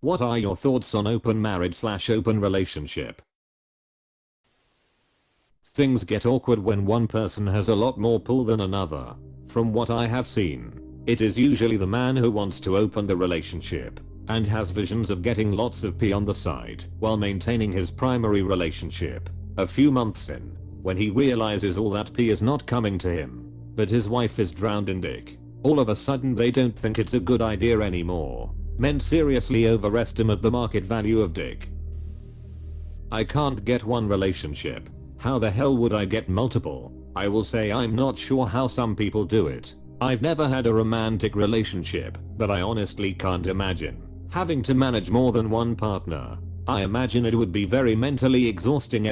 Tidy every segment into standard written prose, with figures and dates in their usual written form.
What are your thoughts on open marriage/open relationship? Things get awkward when one person has a lot more pull than another. From what I have seen, it is usually the man who wants to open the relationship and has visions of getting lots of pee on the side while maintaining his primary relationship. A few months in, when he realizes all that pee is not coming to him, but his wife is drowned in dick, all of a sudden they don't think it's a good idea anymore. Men seriously overestimate the market value of dick. I can't get one relationship. How the hell would I get multiple? I will say I'm not sure how some people do it. I've never had a romantic relationship, but I honestly can't imagine having to manage more than one partner. I imagine it would be very mentally exhausting.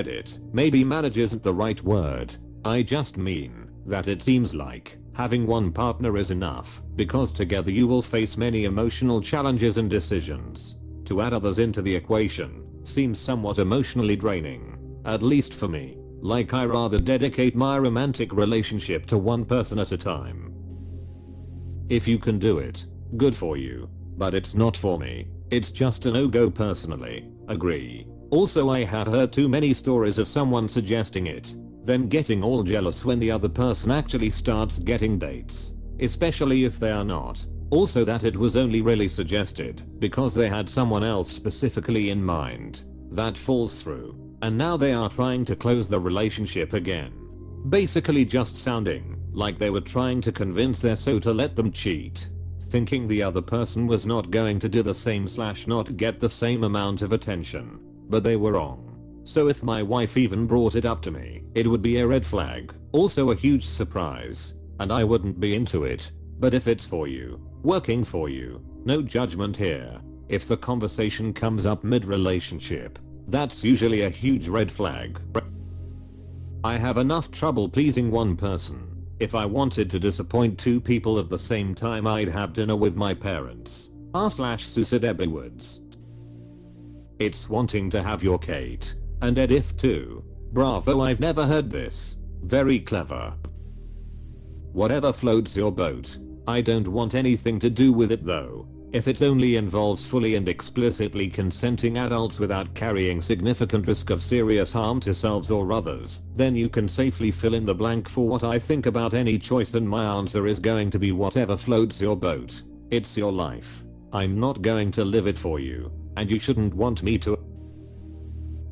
Maybe manage isn't the right word. I just mean that it seems like having one partner is enough, because together you will face many emotional challenges and decisions. To add others into the equation seems somewhat emotionally draining. At least for me. Like I rather dedicate my romantic relationship to one person at a time. If you can do it, good for you. But it's not for me. It's just a no-go personally. Agree. Also, I have heard too many stories of someone suggesting it, then getting all jealous when the other person actually starts getting dates. Especially if they are not. Also that it was only really suggested because they had someone else specifically in mind. That falls through. And now they are trying to close the relationship again. Basically just sounding like they were trying to convince their so to let them cheat. Thinking the other person was not going to do the same/not get the same amount of attention. But they were wrong. So if my wife even brought it up to me, it would be a red flag. Also a huge surprise. And I wouldn't be into it. But if it's for you, working for you, no judgment here. If the conversation comes up mid-relationship, that's usually a huge red flag. I have enough trouble pleasing one person. If I wanted to disappoint two people at the same time, I'd have dinner with my parents. r/Suicide Edwards. It's wanting to have your Kate and Edith too. Bravo, I've never heard this. Very clever. Whatever floats your boat. I don't want anything to do with it though. If it only involves fully and explicitly consenting adults without carrying significant risk of serious harm to selves or others, then you can safely fill in the blank for what I think about any choice, and my answer is going to be whatever floats your boat. It's your life. I'm not going to live it for you, and you shouldn't want me to.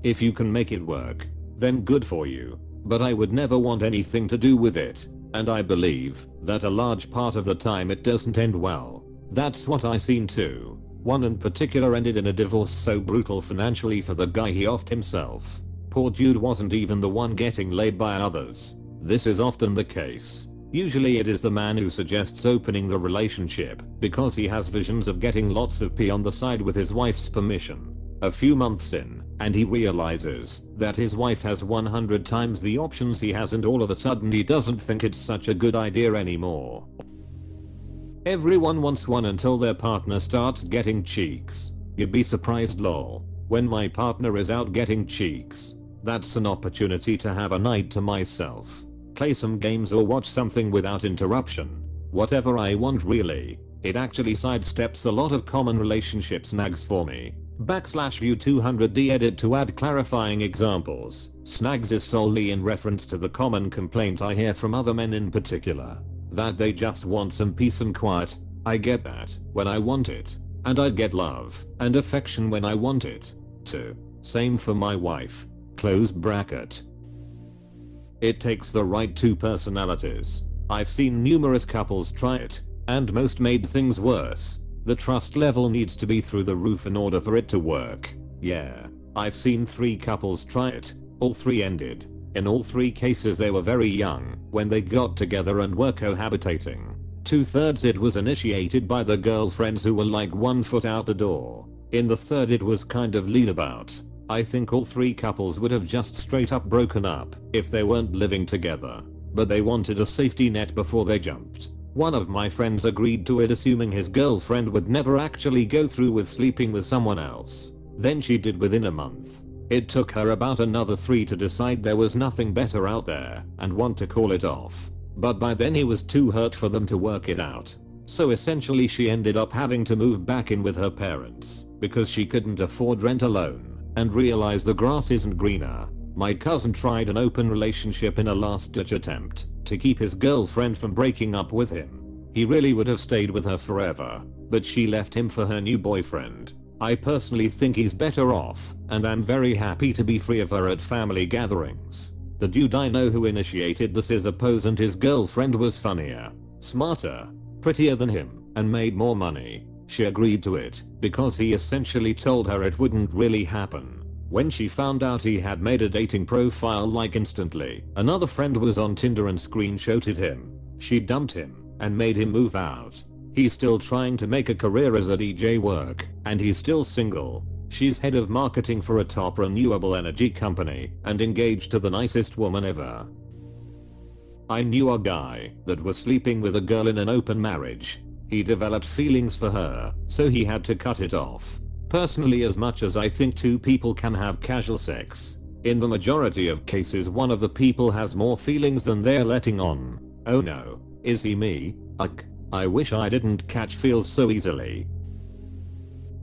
If you can make it work, then good for you, but I would never want anything to do with it, and I believe that a large part of the time it doesn't end well. That's what I seen too. One in particular ended in a divorce so brutal financially for the guy he offed himself. Poor dude wasn't even the one getting laid by others. This is often the case. Usually it is the man who suggests opening the relationship because he has visions of getting lots of pee on the side with his wife's permission. A few months in, and he realizes that his wife has 100 times the options he has, and all of a sudden he doesn't think it's such a good idea anymore. Everyone wants one until their partner starts getting cheeks. You'd be surprised lol. When my partner is out getting cheeks, that's an opportunity to have a night to myself. Play some games or watch something without interruption. Whatever I want really. It actually sidesteps a lot of common relationship snags for me. /view 200d edit to add clarifying examples. Snags is solely in reference to the common complaint I hear from other men in particular. That they just want some peace and quiet. I get that when I want it. And I get love and affection when I want it too. Same for my wife. Close bracket. It takes the right two personalities. I've seen numerous couples try it, and most made things worse. The trust level needs to be through the roof in order for it to work. Yeah, I've seen 3 couples try it. All 3 ended. In all 3 cases they were very young when they got together and were cohabitating. 2/3 it was initiated by the girlfriends who were like 1 foot out the door. In the 3rd it was kind of lead about. I think all 3 couples would have just straight up broken up if they weren't living together. But they wanted a safety net before they jumped. One of my friends agreed to it assuming his girlfriend would never actually go through with sleeping with someone else. Then she did within a month. It took her about another 3 to decide there was nothing better out there and want to call it off. But by then he was too hurt for them to work it out. So essentially she ended up having to move back in with her parents because she couldn't afford rent alone and realized the grass isn't greener. My cousin tried an open relationship in a last-ditch attempt to keep his girlfriend from breaking up with him. He really would have stayed with her forever, but she left him for her new boyfriend. I personally think he's better off, and I'm very happy to be free of her at family gatherings. The dude I know who initiated the scissor pose and his girlfriend was funnier, smarter, prettier than him, and made more money. She agreed to it because he essentially told her it wouldn't really happen. When she found out he had made a dating profile like instantly, another friend was on Tinder and screenshotted him. She dumped him and made him move out. He's still trying to make a career as a DJ work, and he's still single. She's head of marketing for a top renewable energy company and engaged to the nicest woman ever. I knew a guy that was sleeping with a girl in an open marriage. He developed feelings for her, so he had to cut it off. Personally, as much as I think two people can have casual sex, in the majority of cases one of the people has more feelings than they're letting on. Oh no, is he me? Ugh, I wish I didn't catch feels so easily.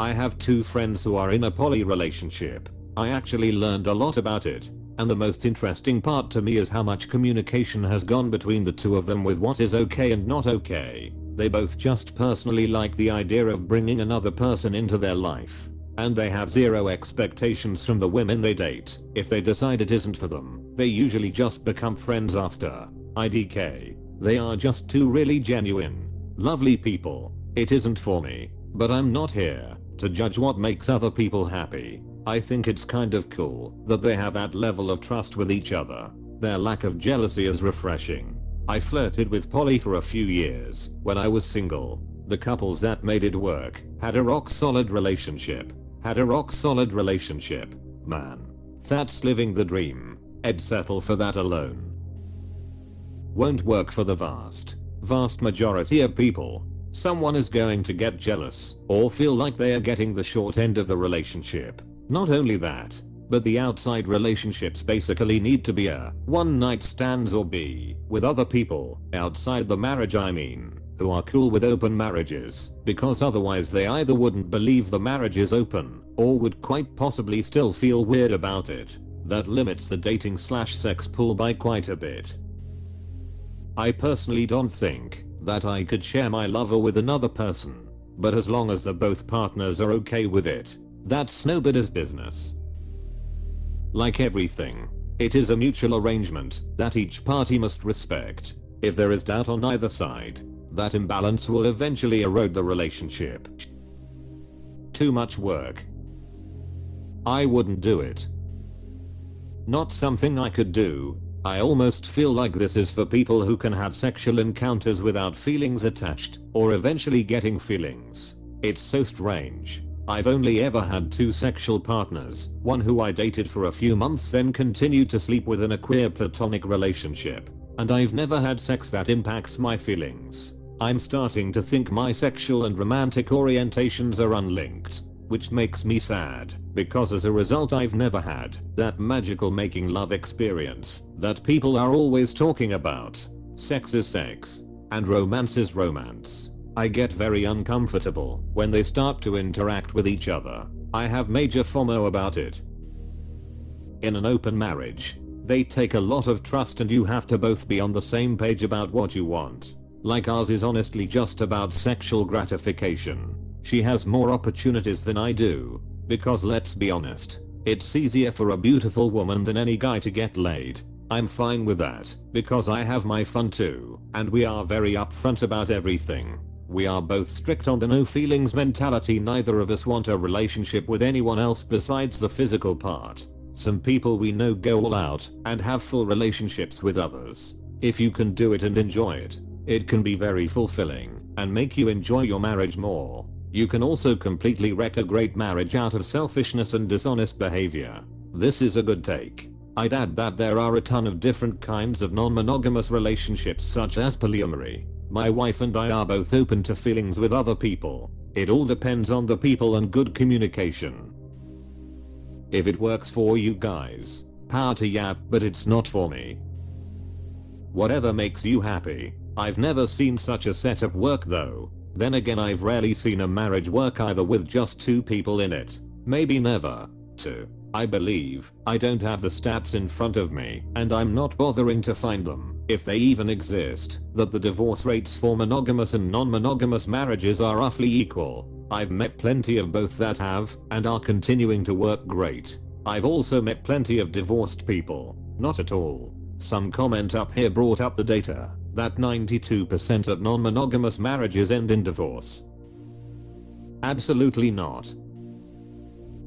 I have two friends who are in a poly relationship. I actually learned a lot about it, and the most interesting part to me is how much communication has gone between the two of them with what is okay and not okay. They both just personally like the idea of bringing another person into their life, and they have zero expectations from the women they date. If they decide it isn't for them, they usually just become friends after. IDK. They are just two really genuine, lovely people. It isn't for me, but I'm not here to judge what makes other people happy. I think it's kind of cool that they have that level of trust with each other. Their lack of jealousy is refreshing. I flirted with poly for a few years when I was single. The couples that made it work had a rock solid relationship. Man, that's living the dream. I'd settle for that alone. Won't work for the vast majority of people. Someone is going to get jealous or feel like they are getting the short end of the relationship. Not only that, but the outside relationships basically need to be a one night stands or be with other people outside the marriage, I mean, who are cool with open marriages, because otherwise they either wouldn't believe the marriage is open or would quite possibly still feel weird about it. That limits the dating/sex pool by quite a bit. I personally don't think that I could share my lover with another person, but as long as the both partners are okay with it, that's nobody's business. Like everything, it is a mutual arrangement that each party must respect. If there is doubt on either side, that imbalance will eventually erode the relationship. Too much work. I wouldn't do it. Not something I could do. I almost feel like this is for people who can have sexual encounters without feelings attached, or eventually getting feelings. It's so strange. I've only ever had two sexual partners, one who I dated for a few months then continued to sleep with in a queer platonic relationship, and I've never had sex that impacts my feelings. I'm starting to think my sexual and romantic orientations are unlinked, which makes me sad, because as a result I've never had that magical making love experience that people are always talking about. Sex is sex, and romance is romance. I get very uncomfortable when they start to interact with each other. I have major FOMO about it. In an open marriage, they take a lot of trust and you have to both be on the same page about what you want. Like ours is honestly just about sexual gratification. She has more opportunities than I do, because let's be honest, it's easier for a beautiful woman than any guy to get laid. I'm fine with that, because I have my fun too, and we are very upfront about everything. We are both strict on the no feelings mentality. Neither of us want a relationship with anyone else besides the physical part. Some people we know go all out and have full relationships with others. If you can do it and enjoy it, it can be very fulfilling and make you enjoy your marriage more. You can also completely wreck a great marriage out of selfishness and dishonest behavior. This is a good take. I'd add that there are a ton of different kinds of non-monogamous relationships such as polyamory. My wife and I are both open to feelings with other people. It all depends on the people and good communication. If it works for you guys, power to ya, but it's not for me. Whatever makes you happy. I've never seen such a setup work though. Then again, I've rarely seen a marriage work either with just 2 people in it. Maybe never. 2. I believe. I don't have the stats in front of me, and I'm not bothering to find them, if they even exist, that the divorce rates for monogamous and non-monogamous marriages are roughly equal. I've met plenty of both that have, and are continuing to work great. I've also met plenty of divorced people. Not at all. Some comment up here brought up the data that 92% of non-monogamous marriages end in divorce. Absolutely not.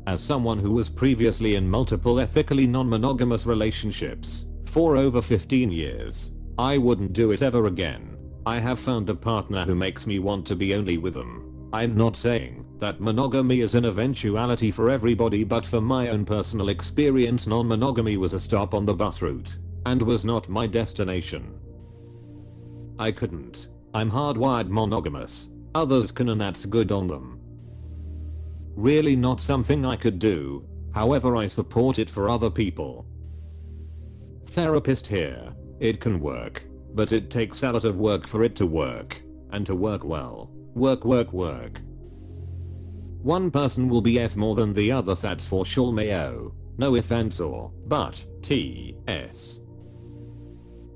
As someone who was previously in multiple ethically non-monogamous relationships for over 15 years, I wouldn't do it ever again. I have found a partner who makes me want to be only with them. I'm not saying that monogamy is an eventuality for everybody, but for my own personal experience, non-monogamy was a stop on the bus route and was not my destination. I couldn't. I'm hardwired monogamous. Others can, and that's good on them. Really not something I could do. However, I support it for other people. Therapist here. It can work, but it takes a lot of work for it to work. And to work well. Work. One person will be F more than the other, that's for sure, mayo. No ifs, ands, or but. T.S.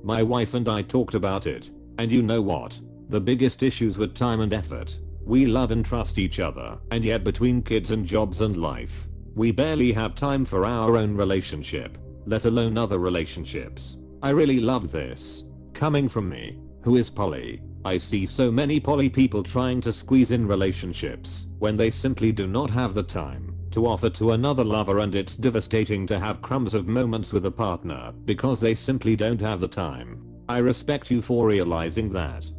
My wife and I talked about it, and you know what? The biggest issues were time and effort. We love and trust each other, and yet between kids and jobs and life, we barely have time for our own relationship, let alone other relationships. I really love this. Coming from me, who is poly, I see so many poly people trying to squeeze in relationships when they simply do not have the time to offer to another lover, and it's devastating to have crumbs of moments with a partner because they simply don't have the time. I respect you for realizing that.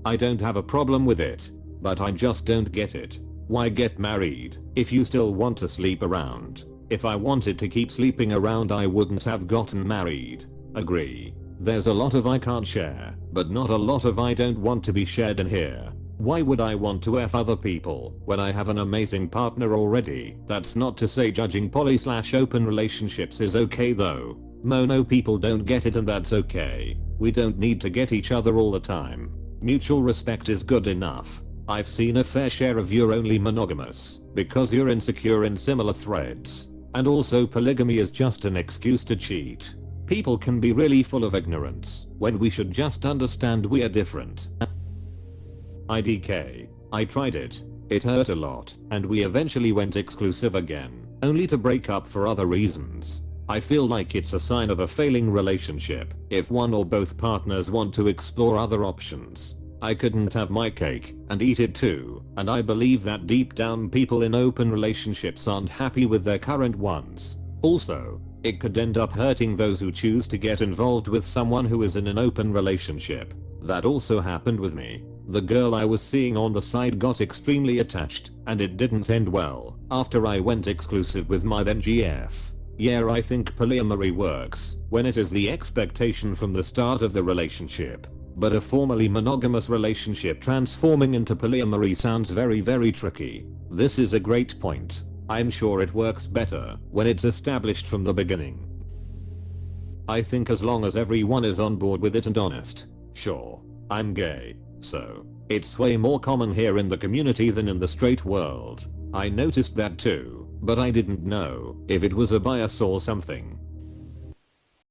I don't have a problem with it, but I just don't get it. Why get married if you still want to sleep around? If I wanted to keep sleeping around, I wouldn't have gotten married. Agree. There's a lot of I can't share, but not a lot of I don't want to be shared in here. Why would I want to F other people when I have an amazing partner already? That's not to say judging poly/open relationships is okay though. Mono people don't get it, and that's okay. We don't need to get each other all the time. Mutual respect is good enough. I've seen a fair share of you're only monogamous because you're insecure in similar threads. And also polygamy is just an excuse to cheat. People can be really full of ignorance when we should just understand we are different. IDK. I tried it. It hurt a lot, and we eventually went exclusive again, only to break up for other reasons. I feel like it's a sign of a failing relationship if one or both partners want to explore other options. I couldn't have my cake and eat it too, and I believe that deep down people in open relationships aren't happy with their current ones. Also, it could end up hurting those who choose to get involved with someone who is in an open relationship. That also happened with me. The girl I was seeing on the side got extremely attached, and it didn't end well after I went exclusive with my then GF. Yeah, I think polyamory works when it is the expectation from the start of the relationship. But a formerly monogamous relationship transforming into polyamory sounds very tricky. This is a great point. I'm sure it works better when it's established from the beginning. I think as long as everyone is on board with it and honest. Sure, I'm gay, so it's way more common here in the community than in the straight world. I noticed that too, but I didn't know if it was a bias or something.